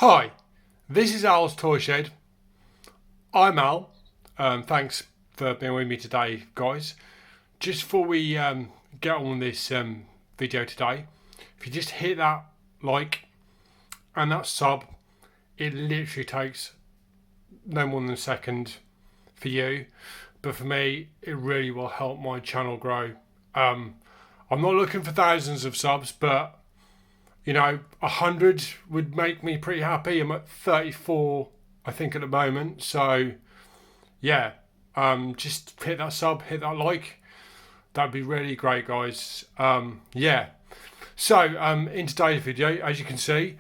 Hi, this is Al's Toy Shed. I'm Al. Thanks for being with me today, guys. Just before we get on this video today, if you just hit that like and that sub, it literally takes no more than a second for you, but for me, it really will help my channel grow. I'm not looking for thousands of subs, but 100 would make me pretty happy. I'm at 34, I think, at the moment. So, yeah, just hit that sub, hit that like. That'd be really great, guys. Yeah. So, in today's video, as you can see,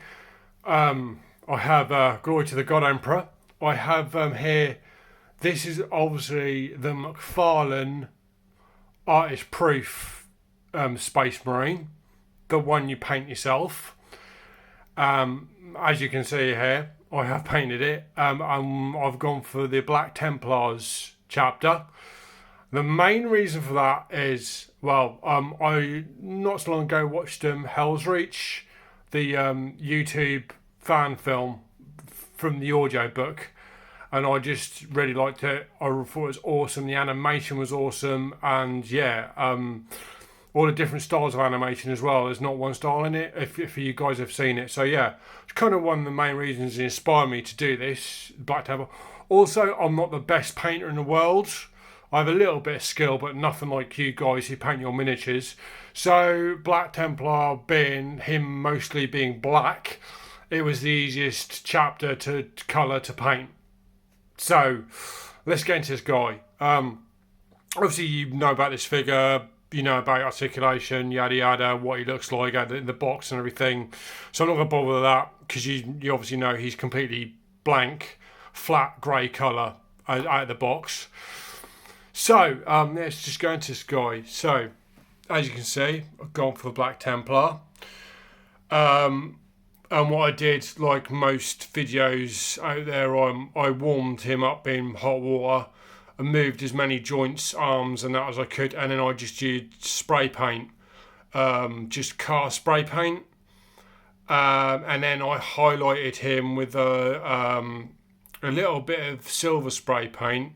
I have Glory to the God Emperor. I have here, this is obviously the McFarlane Artist Proof Space Marine, the one you paint yourself. As you can see here, I have painted it. I've gone for the Black Templars chapter. The main reason for that is, I not so long ago watched Hell's Reach, the YouTube fan film from the audio book, and I just really liked it. I thought it was awesome. The animation was awesome, and all the different styles of animation as well. There's not one style in it, if you guys have seen it. So yeah, it's kind of one of the main reasons that inspired me to do this, Black Templar. Also, I'm not the best painter in the world. I have a little bit of skill, but nothing like you guys who paint your miniatures. So Black Templar being him mostly being black, it was the easiest chapter to colour to paint. So let's get into this guy. Obviously you know about this figure, you know about articulation, yada yada, what he looks like in the box and everything. So I'm not going to bother with that, because you obviously know he's completely blank, flat grey colour out of the box. So let's just go into this guy. So as you can see, I've gone for the Black Templar. And what I did, like most videos out there, I warmed him up in hot water and moved as many joints, arms and that as I could, and then I just used spray paint, just car spray paint, and then I highlighted him with a little bit of silver spray paint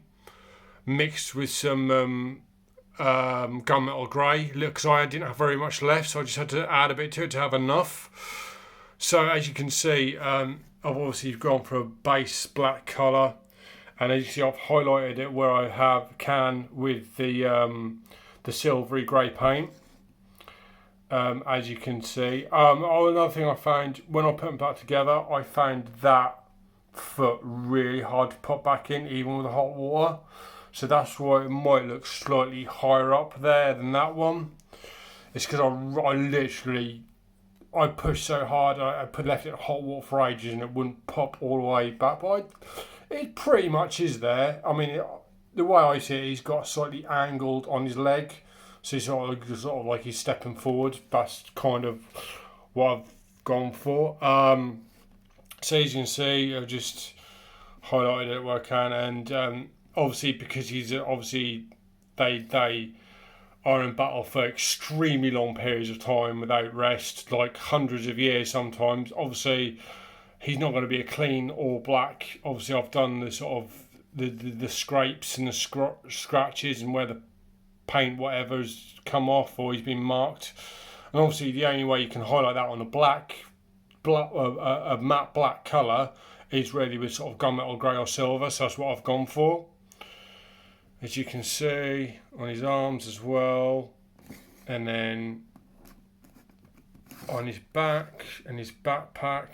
mixed with some gunmetal grey, because I didn't have very much left, so I just had to add a bit to it to have enough. So as you can see, I've obviously gone for a base black colour, and as you see, I've highlighted it where I have can with the silvery grey paint. As you can see, another thing I found when I put them back together, I found that foot really hard to put back in, even with the hot water. So that's why it might look slightly higher up there than that one. It's because I pushed so hard, I left it in hot water for ages and it wouldn't pop all the way back. But it pretty much is there. I mean, the way I see it, he's got slightly angled on his leg. So he's sort of like he's stepping forward. That's kind of what I've gone for. So as you can see, I've just highlighted it where I can. And obviously, because they are in battle for extremely long periods of time without rest, like hundreds of years sometimes. Obviously, he's not going to be a clean all black. Obviously, I've done the sort of the scrapes and the scratches and where the paint whatever's come off or he's been marked. And obviously, the only way you can highlight that on a matte black colour is really with sort of gunmetal grey or silver. So that's what I've gone for. As you can see on his arms as well, and then on his back and his backpack,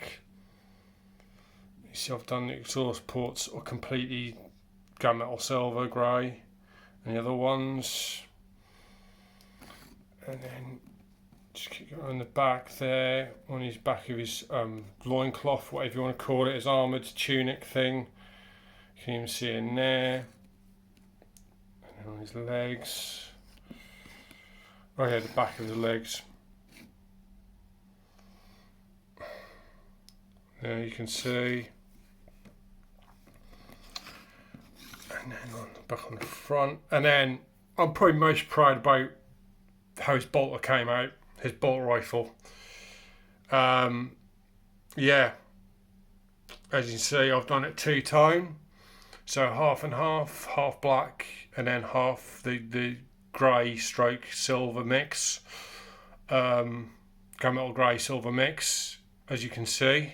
you see I've done the exhaust ports are completely gunmetal silver grey, and the other ones, and then just keep going on the back there, on his back of his loincloth, whatever you want to call it, his armoured tunic thing, you can even see in there. On his legs, right here, the back of the legs. There you can see, and then on the back on the front, and then I'm probably most proud about how his bolter came out, his bolt rifle. Yeah, As you can see, I've done it two-tone. So half and half black, and then half the grey stroke silver mix. Gunmetal grey silver mix, as you can see.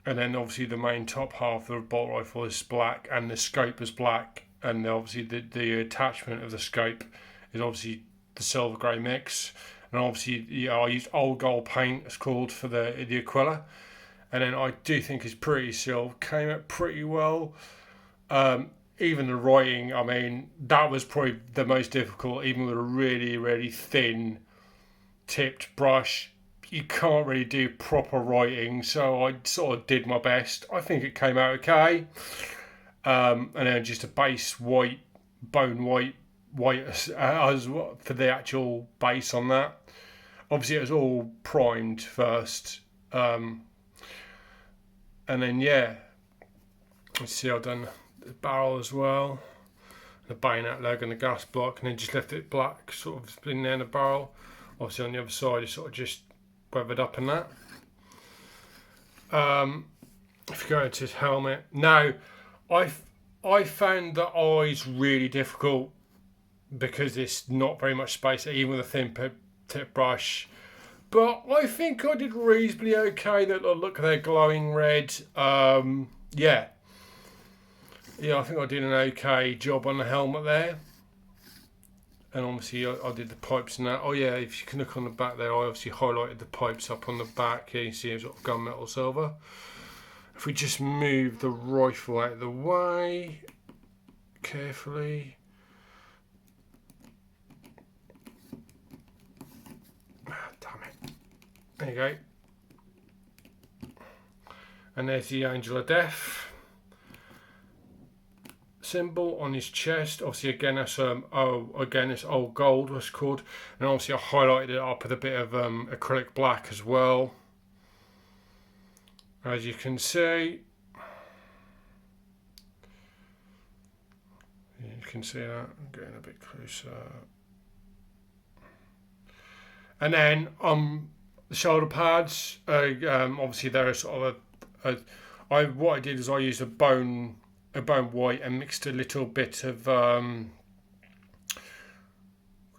And then obviously the main top half of the bolt rifle is black, and the scope is black, and obviously the attachment of the scope is obviously the silver grey mix. And obviously, I used old gold paint, it's called, for the Aquila. And then I do think it's pretty silver, came out pretty well. Even the writing, I mean, that was probably the most difficult, even with a really, really thin tipped brush. You can't really do proper writing, so I sort of did my best. I think it came out okay. And then just a base white, bone white as for the actual base on that. Obviously, it was all primed first. And then, yeah, let's see, I've done the barrel as well, the bayonet leg and the gas block, and then just left it black, sort of in there in the barrel. Obviously, on the other side, it's sort of just weathered up in that. If you go into his helmet, now I found the eyes really difficult because it's not very much space, even with a thin tip brush. But I think I did reasonably okay. That look, they're glowing red. Yeah, I think I did an okay job on the helmet there. And obviously I did the pipes and that. Oh yeah, if you can look on the back there, I obviously highlighted the pipes up on the back. Here you see it's got gunmetal silver. If we just move the rifle out of the way carefully. Damn it. There you go. And there's the Angel of Death symbol on his chest. Obviously, again, that's it's old gold, what's called. And obviously, I highlighted it up with a bit of acrylic black as well. As you can see, you can see that. I'm getting a bit closer. And then the shoulder pads. Obviously, they're sort of what I did is I used a bone white and mixed a little bit of what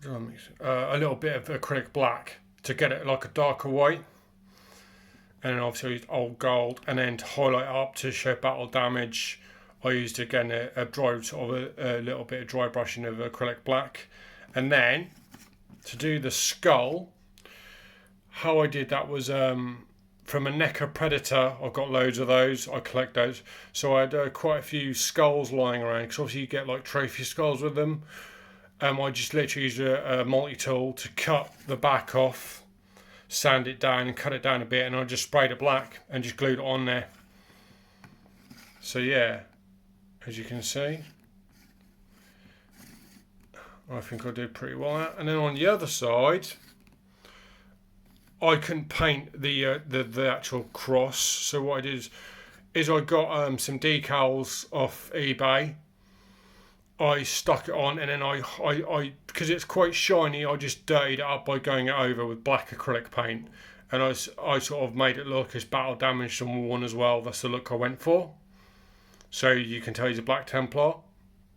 did I mix? A little bit of acrylic black to get it like a darker white. And then obviously I used old gold, and then to highlight it up to show battle damage, I used again a dry sort of a little bit of dry brushing of acrylic black. And then to do the skull, how I did that was from a NECA Predator. I've got loads of those. I collect those. So I had quite a few skulls lying around, because obviously you get like trophy skulls with them. I just literally used a multi-tool to cut the back off, sand it down and cut it down a bit, and I just sprayed it black and just glued it on there. So yeah, as you can see, I think I did pretty well. And then on the other side, I couldn't paint the actual cross, so what I did is I got some decals off eBay. I stuck it on, and then I because it's quite shiny, I just dirtied it up by going it over with black acrylic paint, and I sort of made it look as battle damaged and worn as well. That's the look I went for. So you can tell he's a Black Templar.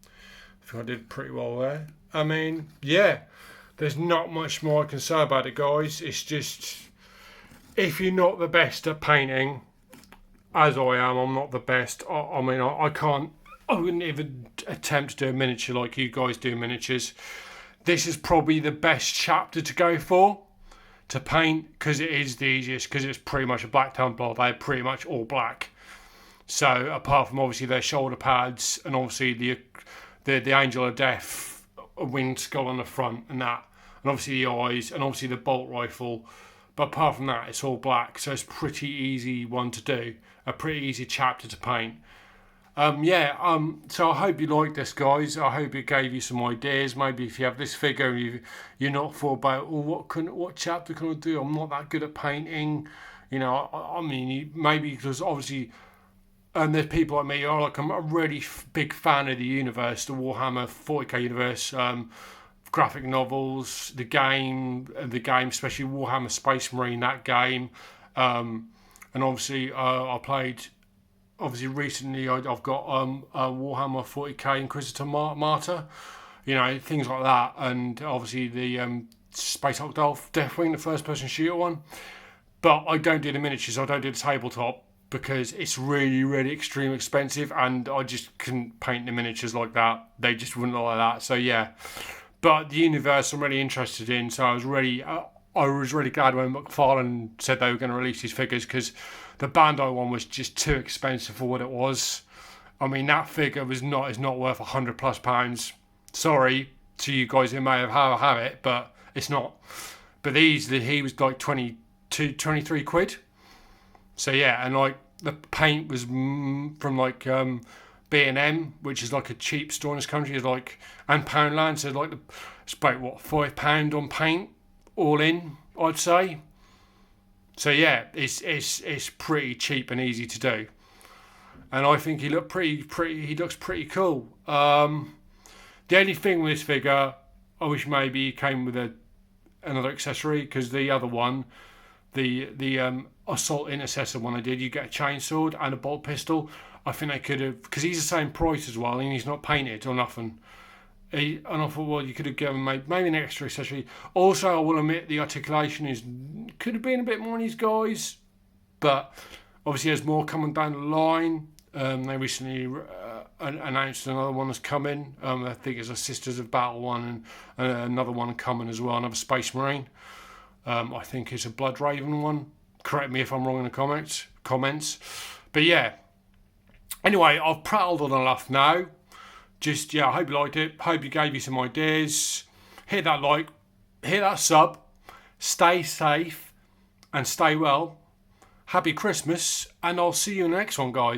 I think I did pretty well there. I mean, yeah, there's not much more I can say about it, guys. It's just, if you're not the best at painting, as I am, I'm not the best. I mean, I wouldn't even attempt to do a miniature like you guys do miniatures. This is probably the best chapter to go for, to paint, because it is the easiest, because it's pretty much a Black Templar. They're pretty much all black. So apart from obviously their shoulder pads and obviously the Angel of Death, a winged skull on the front and that, and obviously the eyes, and obviously the bolt rifle. But apart from that, it's all black, so it's a pretty easy one to do, a pretty easy chapter to paint. So I hope you liked this, guys. I hope it gave you some ideas. Maybe if you have this figure, you're not thought about, what chapter can I do? I'm not that good at painting. I mean, maybe because obviously, and there's people like me who are like, I'm a really big fan of the universe, the Warhammer 40k universe, graphic novels, the game, especially Warhammer Space Marine, that game. And obviously, I played. Obviously, recently I've got a Warhammer 40k Inquisitor Martyr, things like that, and obviously the Space Hulk Deathwing, the first-person shooter one. But I don't do the miniatures. I don't do the tabletop because it's really, really extreme expensive, and I just couldn't paint the miniatures like that. They just wouldn't look like that. So yeah, but the universe I'm really interested in. So I was really glad when McFarlane said they were going to release these figures because the Bandai one was just too expensive for what it was. I mean, that figure is not worth £100+. Sorry to you guys who may have it, but it's not. But he was like 23 quid. So yeah, and like the paint was from like B&M, which is like a cheap store in this country, is like, and Poundland, so like it's about what, £5 on paint all in, I'd say. So yeah, it's pretty cheap and easy to do, and I think he looks pretty cool. The only thing with this figure, I wish maybe he came with another accessory, because the other one, the assault intercessor one I did, you get a chainsword and a bolt pistol. I think they could have, because he's the same price as well, and he's not painted or nothing. And I thought, well, you could have given maybe an extra accessory. Also, I will admit the articulation could have been a bit more on these guys, but obviously there's more coming down the line. They recently announced another one that's coming. I think it's a Sisters of Battle one, and another one coming as well, another Space Marine. I think it's a Blood Raven one. Correct me if I'm wrong in the comments. But yeah. Anyway, I've prattled on enough now. Just, I hope you liked it. Hope you gave you some ideas. Hit that like, hit that sub. Stay safe and stay well. Happy Christmas, and I'll see you in the next one, guys.